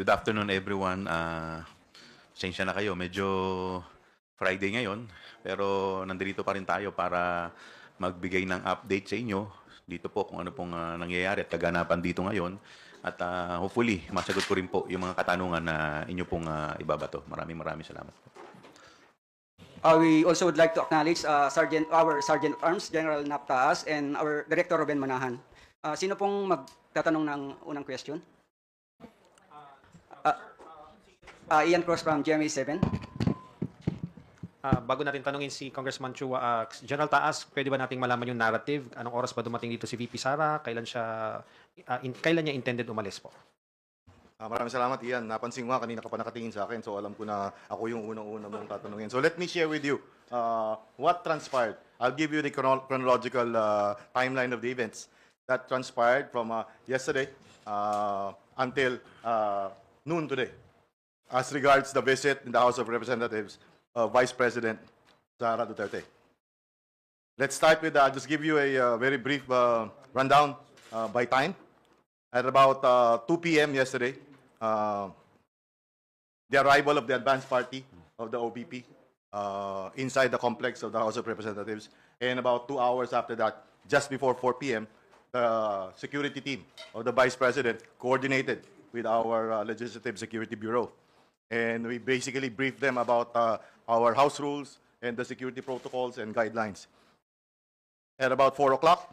Good afternoon, everyone. Pasensya na kayo, medyo Friday ngayon, pero nandito pa rin tayo para magbigay ng update sa inyo dito po kung ano pong nangyayari at kaganapan dito ngayon. At hopefully, masagot ko rin po yung mga katanungan na inyo pong ibabato. Maraming salamat. We also would like to acknowledge our Sergeant at Arms, General Naptaas, and our Director Ruben Manahan. Sino pong magtatanong ng unang question? Ian Cross from GMA7. Bago natin tanungin si Congressman Chua, General Taas, pwede ba nating malaman yung narrative? Anong oras ba dumating dito si VP Sara? Kailan niya intended umalis po? Maraming salamat, Ian. Napansin mo kanina ka pa nakatingin sa akin, so alam ko na ako yung unang-una mong tatanungin. So let me share with you what transpired. I'll give you the chronological timeline of the events that transpired from yesterday until noon today. As regards the visit in the House of Representatives of Vice President Sara Duterte. Let's start with, I'll just give you a very brief rundown by time. At about 2 p.m. yesterday, the arrival of the advance party of the OBP inside the complex of the House of Representatives. And about 2 hours after that, just before 4 p.m., the security team of the Vice President coordinated with our Legislative Security Bureau. And we basically briefed them about our House rules and the security protocols and guidelines. At about 4 o'clock,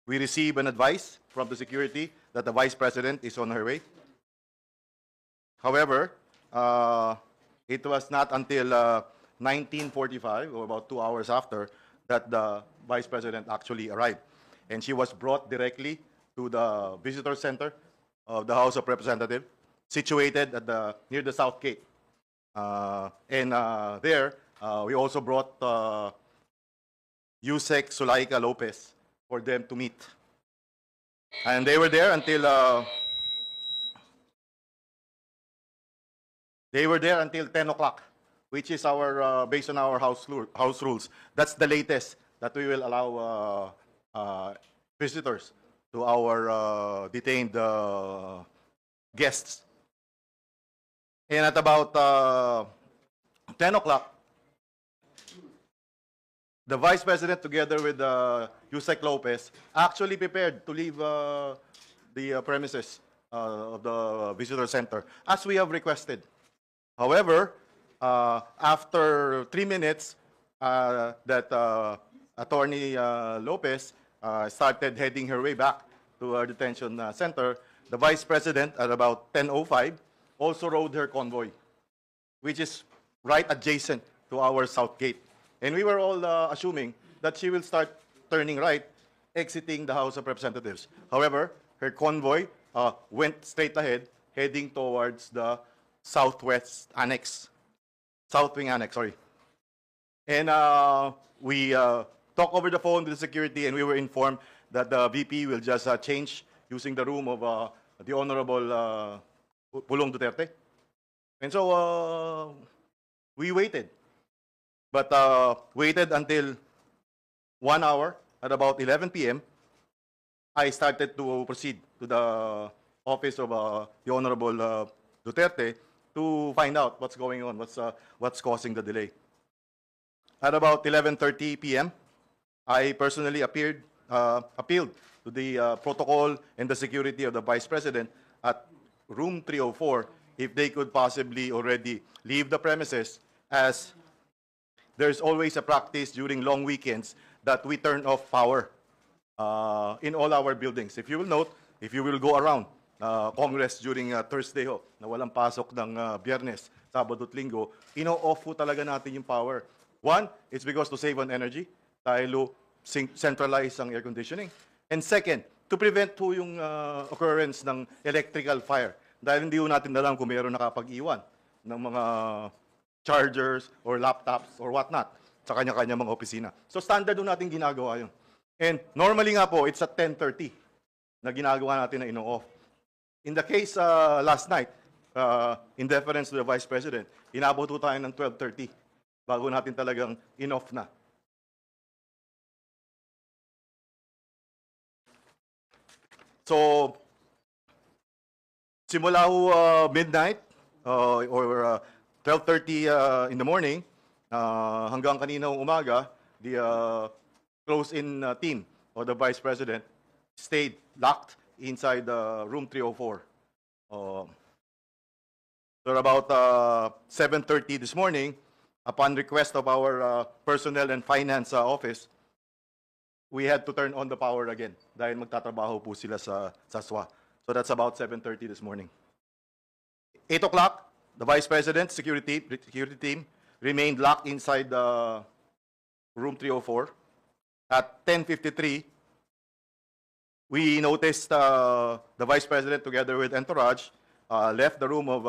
we received an advice from the security that the Vice President is on her way. However, it was not until 19:45, or about 2 hours after, that the Vice President actually arrived. And she was brought directly to the visitor center of the House of Representatives, situated at near the South Gate. There, we also brought Yusek Sulaika Lopez for them to meet. And they were there until 10 o'clock, which is our based on our house rules. That's the latest that we will allow visitors to our detained guests. And at about 10 o'clock, the Vice President, together with Yusek Lopez, actually prepared to leave the premises of the visitor center, as we have requested. However, after 3 minutes, that Attorney Lopez started heading her way back to our detention center, the Vice President, at about 10:05, also rode her convoy, which is right adjacent to our South Gate. And we were all assuming that she will start turning right, exiting the House of Representatives. However, her convoy went straight ahead, heading towards the Southwest Annex, South Wing Annex, sorry. And we talked over the phone with the security, and we were informed that the VP will just change using the room of the Honorable Pulong Duterte. And so we waited. But waited until 1 hour. At about 11 p.m., I started to proceed to the office of the Honorable Duterte to find out what's going on, what's causing the delay. At about 11:30 p.m., I personally appealed to the protocol and the security of the Vice President at room 304 if they could possibly already leave the premises, as there's always a practice during long weekends that we turn off power in all our buildings. If you will note, if you will go around Congress during Thursday na walang pasok ng Biyernes, Sabado at Linggo, ino-off po talaga natin yung power. One, it's because to save on energy, dahil centralize ang air conditioning. And second, to prevent po yung occurrence ng electrical fire. Dahil hindi po natin alam kung mayroon nakapag-iwan ng mga chargers or laptops or whatnot sa kanya-kanya mga opisina. So standard doon natin ginagawa yun. And normally nga po, it's at 10:30 na ginagawa natin na ino-off. In the case last night, in deference to the Vice President, inabot po tayo ng 12:30 bago natin talagang in-off na. So, simula ho midnight or 12:30 in the morning hanggang kanina umaga, the close-in team of the Vice President stayed locked inside room 304. So about 7:30 this morning, upon request of our personnel and finance office, we had to turn on the power again dahil magtatrabaho po sila sa SWA. So that's about 7:30 this morning. 8 o'clock, the Vice President's security team remained locked inside room 304. At 10:53, we noticed the Vice President together with entourage left the room of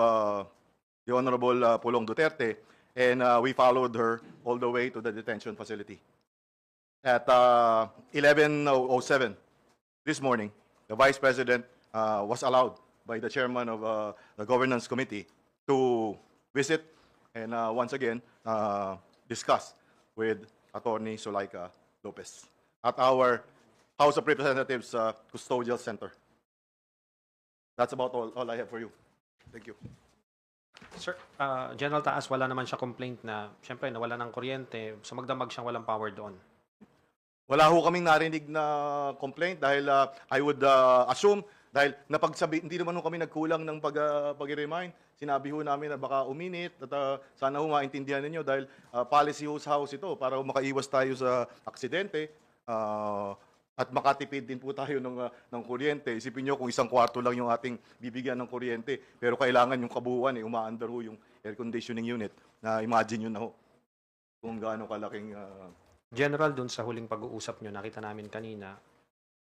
the Honorable Pulong Duterte, and we followed her all the way to the detention facility. At 11:07 this morning, the Vice President was allowed by the chairman of the Governance Committee to visit and once again discuss with Attorney Zulaika Lopez at our House of Representatives Custodial Center. That's about all I have for you. Thank you. Sir, General Taas, wala naman siya complaint na, syempre, nawala ng kuryente, so magdamag siyang walang power doon. Wala ho kaming narinig na complaint dahil I would assume dahil hindi naman ho kami nagkulang ng pag-remind. Sinabi ho namin na baka uminit at sana ho maintindihan ninyo dahil policy ho sa house ito para makaiwas tayo sa aksidente at makatipid din po tayo ng kuryente. Isipin nyo kung isang kwarto lang yung ating bibigyan ng kuryente pero kailangan yung kabuuan, umaandar ho yung air conditioning unit. Na imagine nyo na ho kung gaano kalaking... General, dun sa huling pag-uusap nyo, nakita namin kanina,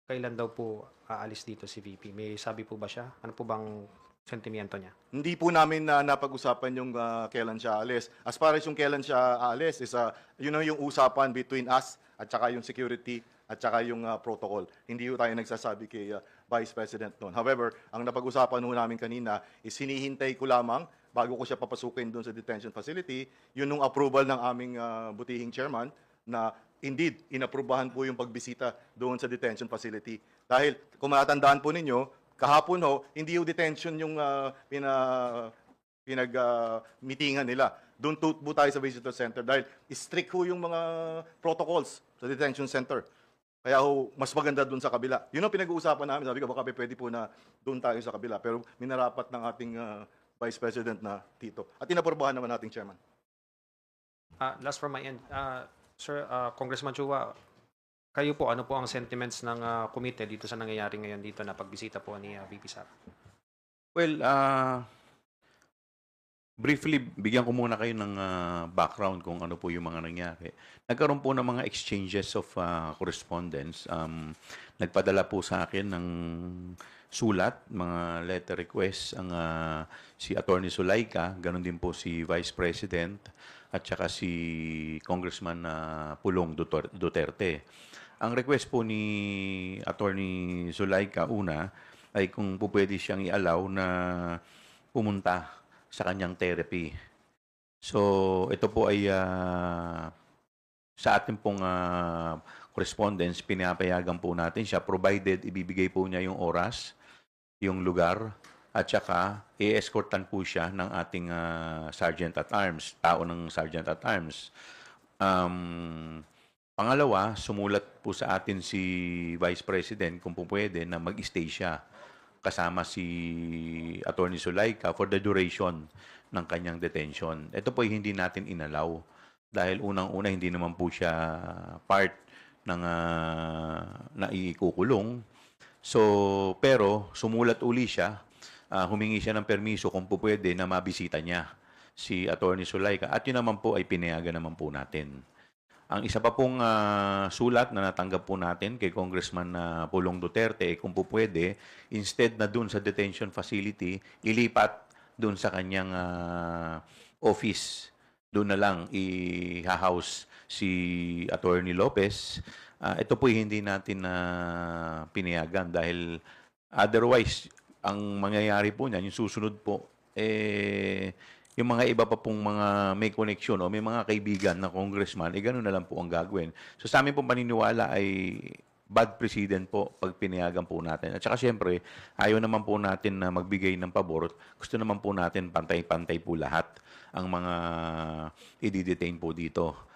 kailan daw po aalis dito si VP? May sabi po ba siya? Ano po bang sentimiento niya? Hindi po namin napag-usapan yung kailan siya aalis. As far as yung kailan siya aalis, is yun yung usapan between us at saka yung security at saka yung protocol. Hindi po tayo nagsasabi kay Vice President noon. However, ang napag-usapan namin kanina is hinihintay ko lamang bago ko siya papasukin doon sa detention facility, yun yung approval ng aming butihing chairman na indeed, inaprubahan po yung pagbisita doon sa detention facility. Dahil, kung matandaan po ninyo, kahapon ho, hindi yung detention yung pinag-meetingan nila. Doon po tayo sa visitor center dahil strict ho yung mga protocols sa detention center. Kaya ho, mas maganda doon sa kabila. Yun ang pinag-uusapan namin. Sabi ko, baka pwede po na doon tayo sa kabila. Pero minarapat ng ating Vice President na Tito. At inaprubahan naman nating chairman. Last from my end, Sir, Congressman Chua, kayo po, ano po ang sentiments ng komite dito sa nangyayari ngayon dito na pagbisita po ni VP Sara? Well, briefly, bigyan ko muna kayo ng background kung ano po yung mga nangyari. Nagkaroon po ng mga exchanges of correspondence. Nagpadala po sa akin ng sulat, mga letter requests, ang si Attorney Zulaika, ganun din po si Vice President, at saka si Congressman Pulong Duterte. Ang request po ni Attorney Zulaika, una, ay kung po pwede siyang i-allow na pumunta sa kanyang therapy. So, ito po ay sa ating pong correspondence, pinapayagan po natin siya, provided ibibigay po niya yung oras, yung lugar, at saka i-escortan po siya ng ating Sergeant at Arms, tao ng Sergeant at Arms. Pangalawa, sumulat po sa atin si Vice President kung po pwede na mag-stay siya kasama si Attorney Zulaika for the duration ng kanyang detention. Ito po ay hindi natin inalaw dahil unang-una hindi naman po siya part ng naikukulong. So, pero sumulat uli siya, humingi siya ng permiso kung po pwede na mabisita niya si Attorney Zulaika at yun naman po ay pinayagan naman po natin. Ang isa pa pong sulat na natanggap po natin kay Congressman Pulong Duterte, kung po pwede, instead na dun sa detention facility, ilipat dun sa kanyang office. Doon na lang i-house si Attorney Lopez. Ito po hindi natin pinayagan dahil otherwise, ang mangyayari po niyan, yung susunod po, yung mga iba pa pong mga may connection o may mga kaibigan na congressman, gano'n na lang po ang gagawin. So sa amin pong paniniwala ay bad precedent po pag pinayagan po natin. At saka syempre, ayaw naman po natin na magbigay ng pabor. Gusto naman po natin pantay-pantay po lahat ang mga i-detain po dito.